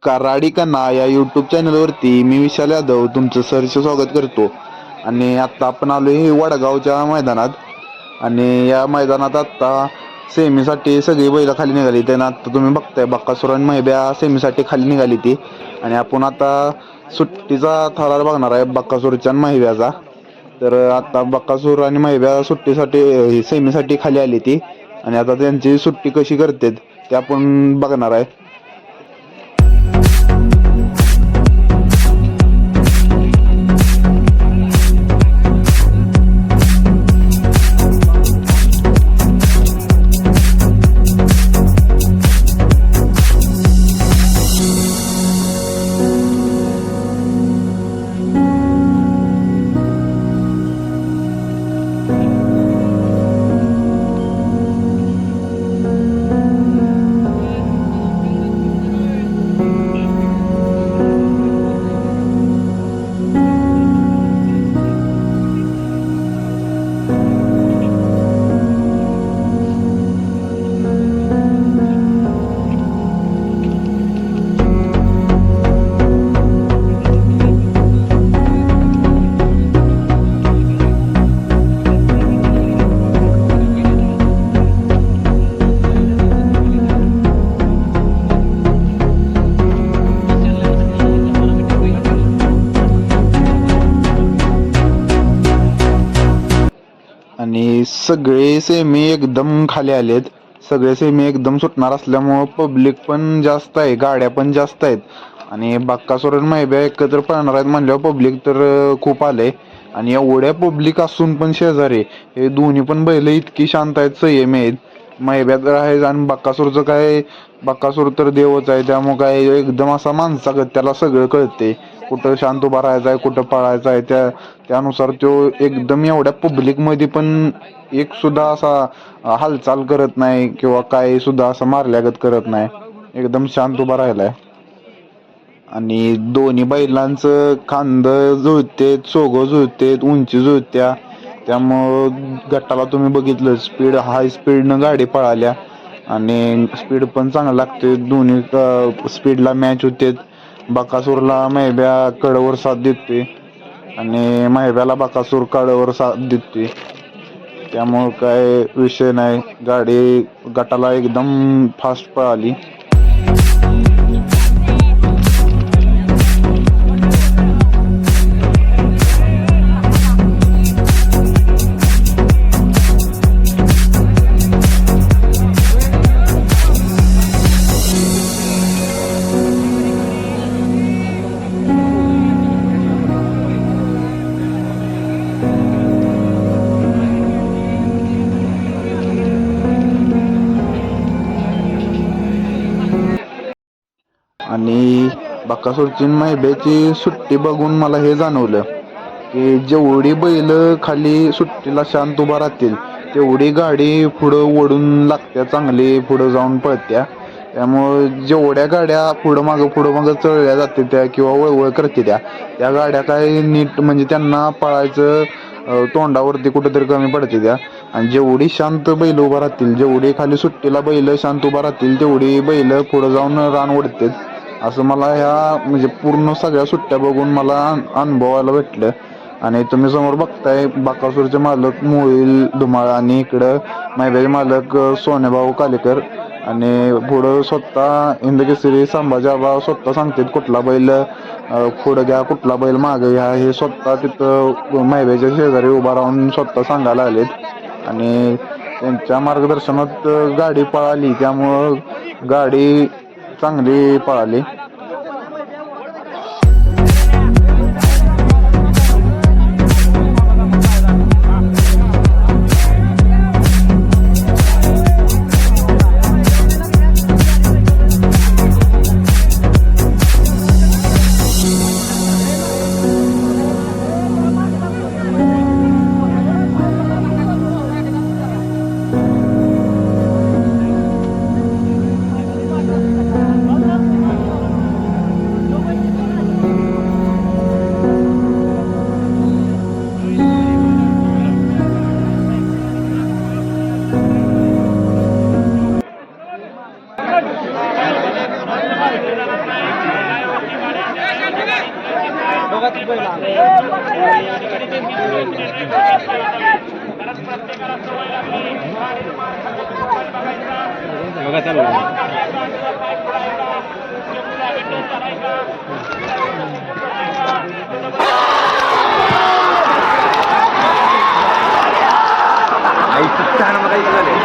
कराडी कन्ना या यूट्यूब चॅनलवरती मी विशाल यादव तुमचं सहर्ष स्वागत करतो. आणि आत्ता आपण आलो आहे वडगावच्या मैदानात. आणि या मैदानात आत्ता सेमीसाठी सगळी बैलं खाली निघाली. त्यांना आत्ता तुम्ही बघताय बक्कासूर आणि मैब्या सेमीसाठी खाली निघाली ती. आणि आपण आता सुट्टीचा थरार बघणार आहे बक्कासूरच्या आणि मैब्याचा. तर आता बक्कासूर आणि मैब्या सुट्टीसाठी सेमीसाठी खाली आली ती. आणि आता त्यांची सुट्टी कशी करतात ते आपण बघणार आहे. आणि सगळे सेमी एकदम खाली आलेत. सगळे सेमी एकदम सुटणार असल्यामुळं पब्लिक पण जास्त आहे, गाड्या पण जास्त आहेत. आणि बक्कासूर आणि मैब्या एकत्र पळणार आहेत म्हणल्यावर पब्लिक तर खूप आले. आणि एवढ्या पब्लिक असून पण शेजारी हे दोन्ही पण बैल इतकी शांत आहेत, संयमी आहेत. मैब्या तर आहे आणि बक्कासूरचं काय, बक्कासूर तर देवच आहे. त्यामुळं काय एकदम असा माणसागत त्याला सगळं कळते. कुठं शांत उभा राहायचं आहे, कुठं पळायचं आहे, त्यानुसार तो एकदम एवढ्या पब्लिकमध्ये पण एक सुद्धा असा हालचाल करत नाही किंवा काय सुद्धा असं मारल्यागत करत नाही. एकदम शांत उभा राहिलाय. आणि दोन्ही बैलांचं खांद जुळतेत, सोगं जुळतेत, उंची जुळत्या. त्यामुळं गटाला तुम्ही बघितलं स्पीड, हाय स्पीडनं गाडी पळाल्या. आणि स्पीड पण चांगलं लागते. दोन्ही स्पीडला मॅच होते. बकासूरला मैब्या कडेवर साथ देतोय आणि मैब्याला बकासूर कडेवर साथ देतोय. त्यामुळं काय विषय नाही, गाडी गटाला एकदम फास्ट पळाली. आणि बक्कासूरची मैब्याची सुट्टी बघून मला हे जाणवलं की जेवढी बैल खाली सुट्टीला शांत उभा राहतील तेवढी गाडी पुढं ओढून लागत्या, चांगली पुढं जाऊन पळत्या. त्यामुळं जेवढ्या गाड्या पुढं मागं चढल्या जाते त्या किंवा वळवळ करते त्या गाड्या काय नीट म्हणजे त्यांना पळायचं तोंडावरती कुठेतरी कमी पडते त्या. आणि जेवढी शांत बैल उभा राहतील, जेवढी खाली सुट्टीला बैल शांत उभा राहतील तेवढी बैल पुढं जाऊन रान ओढतात. असं मला ह्या म्हणजे पूर्ण सगळ्या सुट्ट्या बघून मला अनुभवायला भेटलं. आणि तुम्ही समोर बघताय बकासूरचे मालक मोहिल धुमाळ आणि इकडं मैब्याचे मालक सोन्याभाऊ कालेकर. आणि पुढं स्वतः हिंदकेसरी संभाजी आबा स्वतः सांगतात कुठला बैल पुढं घ्या, कुठला बैल मागं घ्या. हे स्वतः तिथं मैब्याच्या शेजारी उभा राहून स्वतः सांगायला आलेत. आणि त्यांच्या मार्गदर्शनात गाडी पळाली, त्यामुळं गाडी चांगली पळाली. योगा चालू आई छान बघायचं झाले